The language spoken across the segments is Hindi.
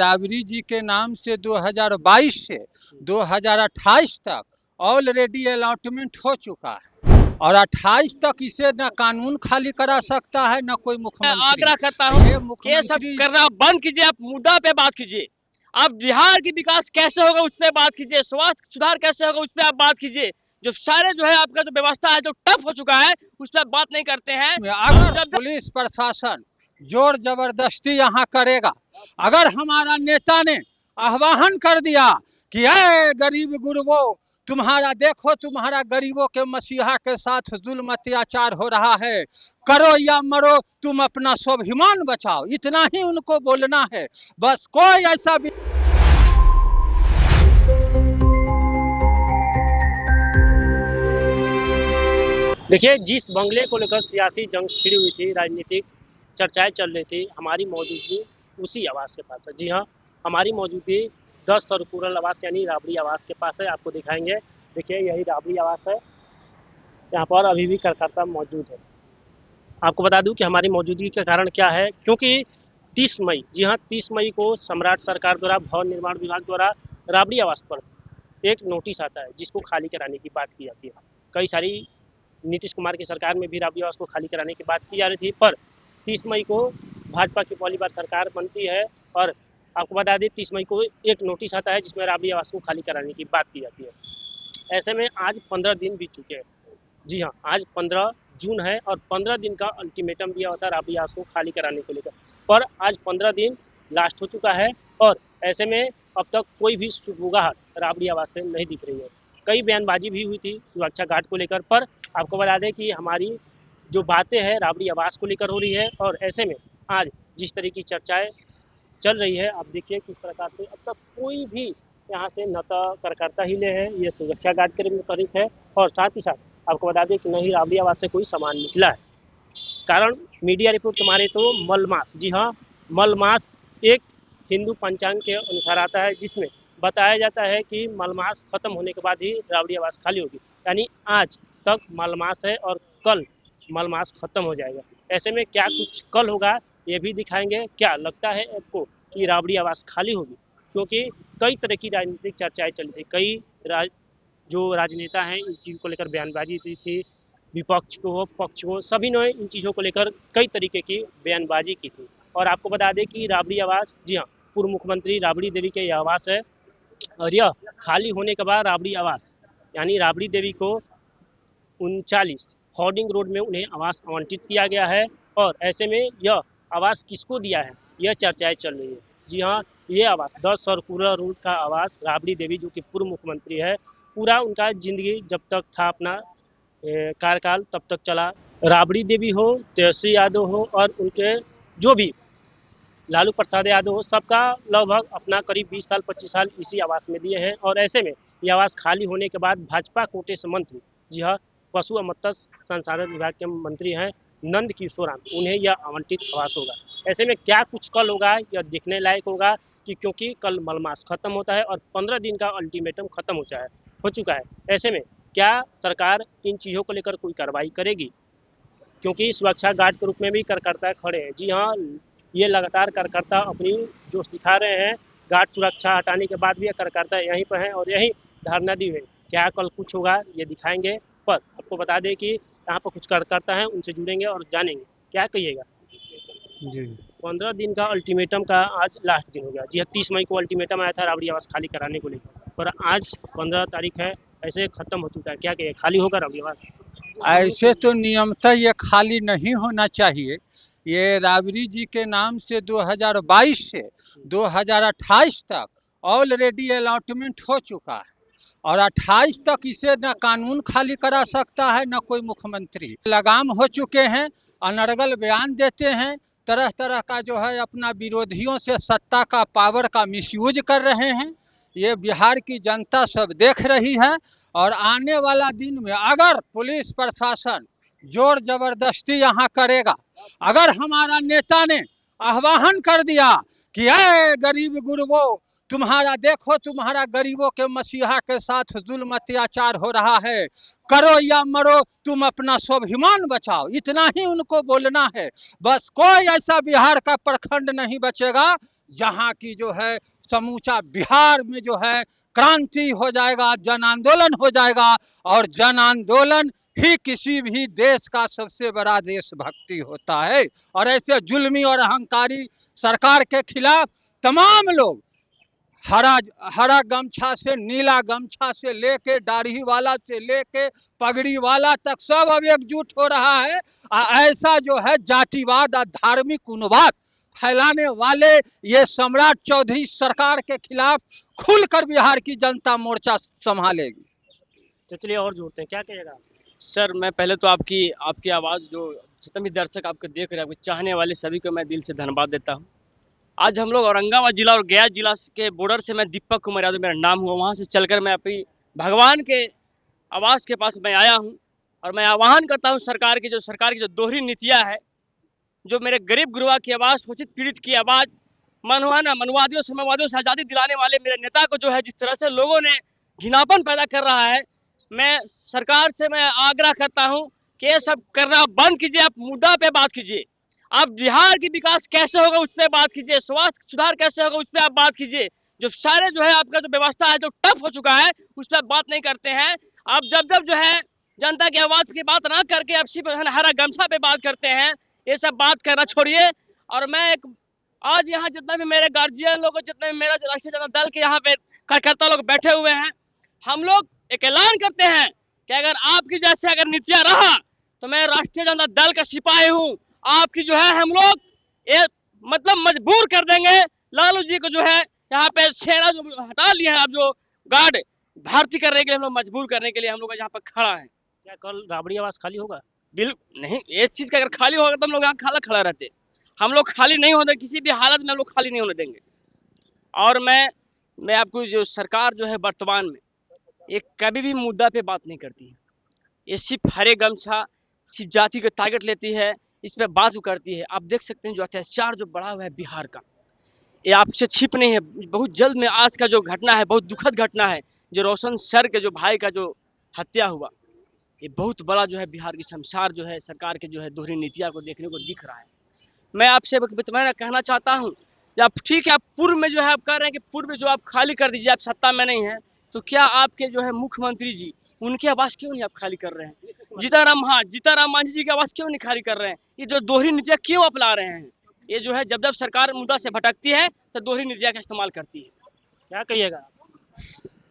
राबड़ी जी के नाम से 2022 से 2028 तक ऑलरेडी अलॉटमेंट हो चुका है और 28 तक इसे न कानून खाली करा सकता है न कोई मुख्यमंत्री। आग्रह करता हूँ ये सब मुख्यमंत्री करना बंद कीजिए, आप मुद्दा पे बात कीजिए। आप बिहार की विकास कैसे होगा उस पर बात कीजिए, स्वास्थ्य सुधार कैसे होगा उस पर आप बात कीजिए। जो सारे जो है आपका जो व्यवस्था है जो टफ हो चुका है उस पर बात नहीं करते हैं। अगर पुलिस प्रशासन जोर जबरदस्ती यहाँ करेगा, अगर हमारा नेता ने आह्वान कर दिया कि ऐ गरीब गुरबो तुम्हारा देखो तुम्हारा गरीबों के मसीहा के साथ जुल्म अत्याचार हो रहा है, करो या मरो तुम अपना स्वाभिमान बचाओ, इतना ही उनको बोलना है। बस कोई ऐसा भी देखिए, जिस बंगले को लेकर सियासी जंग छिड़ी हुई थी, राजनीतिक चर्चाएं चल रही थी, हमारी मौजूदगी उसी आवास के पास है। जी हाँ, हमारी मौजूदगी 10 सर्कुलर आवास यानी राबड़ी आवास के पास है। आपको दिखाएंगे। देखिए, यही राबड़ी आवास है। यहाँ पर अभी भी कार्यकर्ता मौजूद है। आपको बता दूं कि हमारी मौजूदगी का कारण क्या है, क्योंकि 30 मई, जी हाँ 30 मई को सम्राट सरकार द्वारा भवन निर्माण विभाग द्वारा राबड़ी आवास पर एक नोटिस आता है जिसको खाली कराने की बात की जाती है। कई सारी नीतीश कुमार की सरकार में भी राबड़ी आवास को खाली कराने की बात की जा रही थी, पर 30 मई को भाजपा की पहली बार सरकार बनती है और आपको बता दें 30 मई को एक नोटिस आता है जिसमें राबड़ी आवास को खाली कराने की बात की जाती है। ऐसे में आज 15 दिन बीत चुके हैं। जी हाँ, आज 15 जून है और 15 दिन का अल्टीमेटम दिया होता है राबड़ी आवास को खाली कराने को लेकर, पर आज 15 दिन लास्ट हो चुका है और ऐसे में अब तक कोई भी सुगबुगाहट राबड़ी आवास से नहीं दिख रही है। कई बयानबाजी भी हुई थी सुरक्षा गार्ड को लेकर, पर आपको बता दें कि हमारी जो बातें हैं राबड़ी आवास को लेकर हो रही है और ऐसे में आज जिस तरह की चर्चाएं चल रही है, आप देखिए किस प्रकार से अब तक कोई भी यहाँ से न तो कार्यकर्ता हिले है, ये सुरक्षा गार्ड के करीब है और साथ ही साथ आपको बता दें कि नहीं राबड़ी आवास से कोई सामान निकला है। कारण मीडिया रिपोर्ट के मारे तो मलमास, जी हाँ मलमास एक हिंदू पंचांग के अनुसार आता है जिसमें बताया जाता है कि मलमास खत्म होने के बाद ही राबड़ी आवास खाली होगी, यानी आज तक मलमास है और कल मलमास खत्म हो जाएगा। ऐसे में क्या कुछ कल होगा ये भी दिखाएंगे। क्या लगता है आपको कि राबड़ी आवास खाली होगी, क्योंकि कई तरह की राजनीतिक चर्चाएं चली थी, कई जो राजनेता हैं इन चीज़ को लेकर बयानबाजी दी थी, विपक्ष को हो पक्ष को सभी ने इन चीज़ों को लेकर कई तरीके की बयानबाजी की थी। और आपको बता दें कि राबड़ी आवास, जी हाँ पूर्व मुख्यमंत्री राबड़ी देवी के यह आवास है और यह खाली होने के बाद राबड़ी आवास यानी राबड़ी देवी को 39 होर्डिंग रोड में उन्हें आवास आवंटित किया गया है और ऐसे में यह आवास किसको दिया है यह चर्चाएं चल रही है। जी हाँ, ये आवास 10 सर्कुलर रोड का आवास राबड़ी देवी जो कि पूर्व मुख्यमंत्री है, पूरा उनका जिंदगी जब तक था अपना कार्यकाल तब तक चला। राबड़ी देवी हो, तेजस्वी यादव हो और उनके जो भी लालू प्रसाद यादव हो, सबका लगभग अपना करीब 20 साल 25 साल इसी आवास में दिए हैं और ऐसे में ये आवास खाली होने के बाद भाजपा कोटे से मंत्री, जी हाँ पशु और मत्स्य संसाधन विभाग के मंत्री हैं नंद किशोर, उन्हें यह आवंटित आवास होगा। ऐसे में क्या कुछ कल होगा यह देखने लायक होगा कि क्योंकि कल मलमास खत्म होता है और 15 दिन का अल्टीमेटम खत्म हो चुका है। ऐसे में क्या सरकार इन चीज़ों को लेकर कोई कार्रवाई करेगी, क्योंकि सुरक्षा गार्ड के रूप में भी कार्यकर्ता खड़े हैं। जी हाँ, ये लगातार कार्यकर्ता अपनी जोश दिखा रहे हैं, गार्ड सुरक्षा हटाने के बाद भी कार्यकर्ता यहीं पर हैं और यहीं धरना दी हुए। क्या कल कुछ होगा ये दिखाएंगे, पर आपको बता दें कि यहाँ पर कुछ कार्यकर्ता हैं, उनसे जुड़ेंगे और जानेंगे क्या कहिएगा। जी 15 दिन का अल्टीमेटम का आज लास्ट दिन हो गया। जी हाँ, 30 मई को अल्टीमेटम आया था राबड़ी आवास खाली कराने को लेकर, पर आज 15 तारीख है, ऐसे खत्म हो चुका है। क्या कहिए, खाली होगा राबड़ी आवास? ऐसे तो नियमतः ये खाली नहीं होना चाहिए। ये राबड़ी जी के नाम से 2022 से 2028 तक ऑलरेडी अलॉटमेंट हो चुका है और 28 तक इसे न कानून खाली करा सकता है न कोई मुख्यमंत्री। लगाम हो चुके हैं, अनर्गल बयान देते हैं, तरह तरह का जो है अपना विरोधियों से सत्ता का पावर का मिसयूज कर रहे हैं। ये बिहार की जनता सब देख रही है और आने वाला दिन में अगर पुलिस प्रशासन जोर जबरदस्ती यहाँ करेगा, अगर हमारा नेता ने आह्वान कर दिया कि अय गरीब गुरबो, तुम्हारा देखो तुम्हारा गरीबों के मसीहा के साथ जुल्म अत्याचार हो रहा है, करो या मरो तुम अपना स्वाभिमान बचाओ, इतना ही उनको बोलना है। बस कोई ऐसा बिहार का प्रखंड नहीं बचेगा जहाँ की जो है समूचा बिहार में जो है क्रांति हो जाएगा, जन आंदोलन हो जाएगा, और जन आंदोलन ही किसी भी देश का सबसे बड़ा देशभक्ति होता है। और ऐसे जुल्मी और अहंकारी सरकार के खिलाफ तमाम लोग हरा हरा गमछा से नीला गमछा से लेके दाढ़ी वाला से लेके पगड़ी वाला तक सब अब एकजुट हो रहा है। ऐसा जो है जातिवाद और धार्मिक उन्माद फैलाने वाले ये सम्राट चौधरी सरकार के खिलाफ खुलकर बिहार की जनता मोर्चा संभालेगी। तो चलिए और जोड़ते हैं, क्या कहिएगा आप? सर मैं पहले तो आपकी आपकी आवाज़ जो जितने भी दर्शक आपको देख रहे हैं, आपके चाहने वाले सभी को मैं दिल से धन्यवाद देता हूँ। आज हम लोग औरंगाबाद जिला और गया जिला के बॉर्डर से, मैं दीपक कुमार यादव मेरा नाम हुआ, वहाँ से चलकर मैं अपनी भगवान के आवास के पास मैं आया हूँ। और मैं आह्वान करता हूँ सरकार की जो दोहरी नीतियाँ है, जो मेरे गरीब गुरबा की आवाज़, शोषित पीड़ित की आवाज़, मनुवादियों साम्यवादियों से आज़ादी दिलाने वाले मेरे नेता को जो है जिस तरह से लोगों ने घिनापन पैदा कर रहा है, मैं सरकार से मैं आग्रह करता हूं कि ये सब करना बंद कीजिए। आप मुद्दा पे बात कीजिए, आप बिहार की विकास कैसे होगा उस पर बात कीजिए, स्वास्थ्य सुधार कैसे होगा उस पर आप बात कीजिए। जो सारे जो है आपका जो व्यवस्था है जो टफ हो चुका है उस पर बात नहीं करते हैं। आप जब जो है जनता की आवाज़ की बात ना करके आप सिर्फ हरा गमछा पे बात करते हैं, ये सब बात करना छोड़िए। और मैं एक आज यहाँ जितना भी मेरे गार्जियन लोग, जितने भी मेरा राष्ट्रीय जनता दल के यहाँ पे कार्यकर्ता लोग बैठे हुए हैं, हम लोग एक ऐलान करते हैं कि अगर आपकी जैसे अगर नीतियाँ रहा तो मैं राष्ट्रीय जनता दल का सिपाही हूँ, आपकी जो है हम लोग ये मतलब मजबूर कर देंगे। लालू जी को जो है यहाँ पे सेना जो हटा लिए हैं, आप जो गार्ड भर्ती करने के लिए हम लोग मजबूर करने के लिए हम लोग यहाँ पर खड़ा है। क्या कल राबड़ी आवास खाली होगा? बिल्कुल नहीं, इस चीज़ का अगर खाली होगा तो हम लोग यहाँ खड़ा रहते। हम लोग खाली नहीं होने, किसी भी हालत में हम लोग खाली नहीं होने देंगे। और मैं आपको जो सरकार जो है वर्तमान में ये कभी भी मुद्दा पे बात नहीं करती है, ये सिर्फ हरे गमछा, सिर्फ जाति का टारगेट लेती है, इस पर बात करती है। आप देख सकते हैं जो अत्याचार जो बढ़ा हुआ है बिहार का, ये आपसे छिप नहीं है। बहुत जल्द में आज का जो घटना है, बहुत दुखद घटना है, जो रोशन सर के जो भाई का जो हत्या हुआ, ये बहुत बड़ा जो है बिहार की शमशार जो है सरकार के जो है दोहरी नीतियाँ को देखने को दिख रहा है। मैं आपसे मैं कहना चाहता हूँ कि आप ठीक है, आप पूर्व में जो है आप कह रहे हैं कि पूर्व में जो आप खाली कर दीजिए, आप सत्ता में नहीं है, तो क्या आपके जो है मुख्यमंत्री जी, उनकी आवाज़ क्यों नहीं आप खाली कर रहे हैं? जीताराम मांझी जी की आवाज़ क्यों नहीं खाली कर रहे हैं? ये जो दोहरी नीतियाँ क्यों अपना रहे हैं? ये जो है जब सरकार मुद्दा से भटकती है तो दोहरी नीतियाँ का इस्तेमाल करती है। क्या कहिएगा?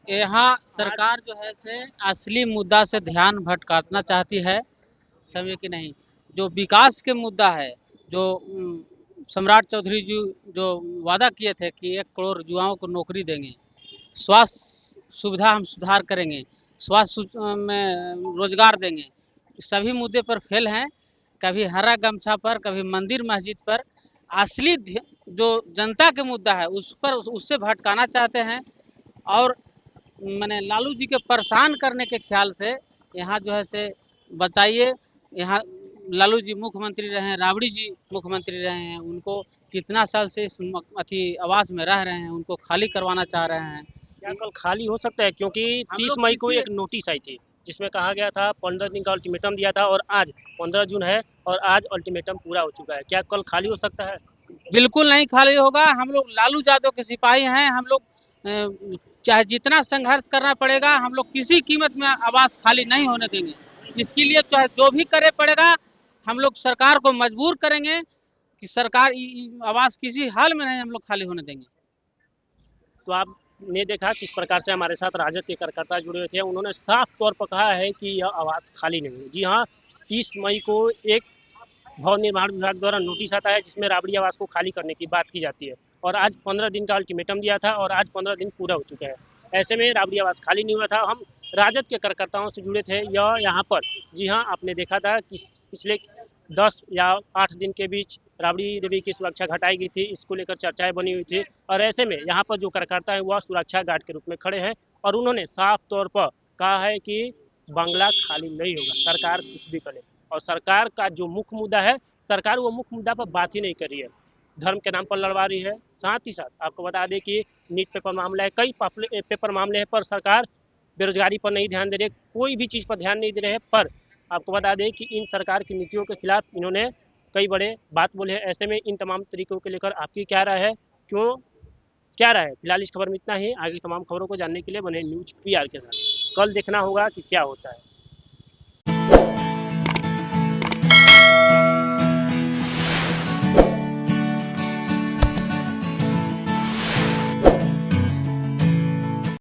यहाँ सरकार जो है से असली मुद्दा से ध्यान भटकाना चाहती है, समझे कि नहीं। जो विकास के मुद्दा है, जो सम्राट चौधरी जी जो वादा किए थे कि 1 करोड़ युवाओं को नौकरी देंगे, स्वास्थ्य सुविधा हम सुधार करेंगे, स्वास्थ्य में रोजगार देंगे, सभी मुद्दे पर फेल हैं। कभी हरा गमछा पर, कभी मंदिर मस्जिद पर। असली जो जनता के मुद्दा है उस पर उससे भटकाना चाहते हैं। और मैंने लालू जी के परेशान करने के ख्याल से यहाँ जो है से बताइए, यहाँ लालू जी मुख्यमंत्री रहे हैं, राबड़ी जी मुख्यमंत्री रहे हैं, उनको कितना साल से इस आवास में रह रहे हैं, उनको खाली करवाना चाह रहे हैं। क्या कल खाली हो सकता है? क्योंकि 30 मई को एक नोटिस आई थी जिसमें कहा गया था 15 दिन का अल्टीमेटम दिया था, और आज 15 जून है और आज अल्टीमेटम पूरा हो चुका है। क्या कल खाली हो सकता है? बिल्कुल नहीं खाली होगा। हम लोग लालू यादव के सिपाही हैं। हम लोग चाहे जितना संघर्ष करना पड़ेगा, हम लोग किसी कीमत में आवास खाली नहीं होने देंगे। इसके लिए चाहे जो भी करे पड़ेगा, हम लोग सरकार को मजबूर करेंगे कि सरकार आवास किसी हाल में नहीं हम लोग खाली होने देंगे। तो आपने देखा किस प्रकार से हमारे साथ राजद के कार्यकर्ता जुड़े हुए थे, उन्होंने साफ तौर पर कहा है कि यह आवास खाली नहीं है। जी हाँ, 30 मई को एक भवन निर्माण विभाग द्वारा नोटिस आता है जिसमें राबड़ी आवास को खाली करने की बात की जाती है, और आज 15 दिन का अल्टीमेटम दिया था और आज 15 दिन पूरा हो चुका है। ऐसे में राबड़ी आवास खाली नहीं हुआ था। हम राजद के कार्यकर्ताओं से जुड़े थे यहाँ पर। जी हाँ, आपने देखा था कि पिछले 10 या 8 दिन के बीच राबड़ी देवी की सुरक्षा घटाई गई थी, इसको लेकर चर्चाएं बनी हुई थी। और ऐसे में यहाँ पर जो कार्यकर्ता है वह सुरक्षा गार्ड के रूप में खड़े हैं और उन्होंने साफ तौर पर कहा है कि बंगला खाली नहीं होगा, सरकार कुछ भी करे। और सरकार का जो मुख्य मुद्दा है, सरकार वो मुख्य मुद्दा पर बात ही नहीं कर रही है। धर्म के नाम पर लड़वा रही है। साथ ही साथ आपको बता दें कि नीट पेपर मामला है, कई पेपर मामले हैं, पर सरकार बेरोजगारी पर नहीं ध्यान दे रही है, कोई भी चीज़ पर ध्यान नहीं दे रहे हैं। पर आपको बता दें कि इन सरकार की नीतियों के खिलाफ इन्होंने कई बड़े बात बोले हैं। ऐसे में इन तमाम तरीकों को लेकर आपकी क्या राय है, क्यों क्या राय है? फिलहाल इस खबर में इतना ही। आगे तमाम खबरों को जानने के लिए बने न्यूज़ PR के साथ। कल देखना होगा कि क्या होता है।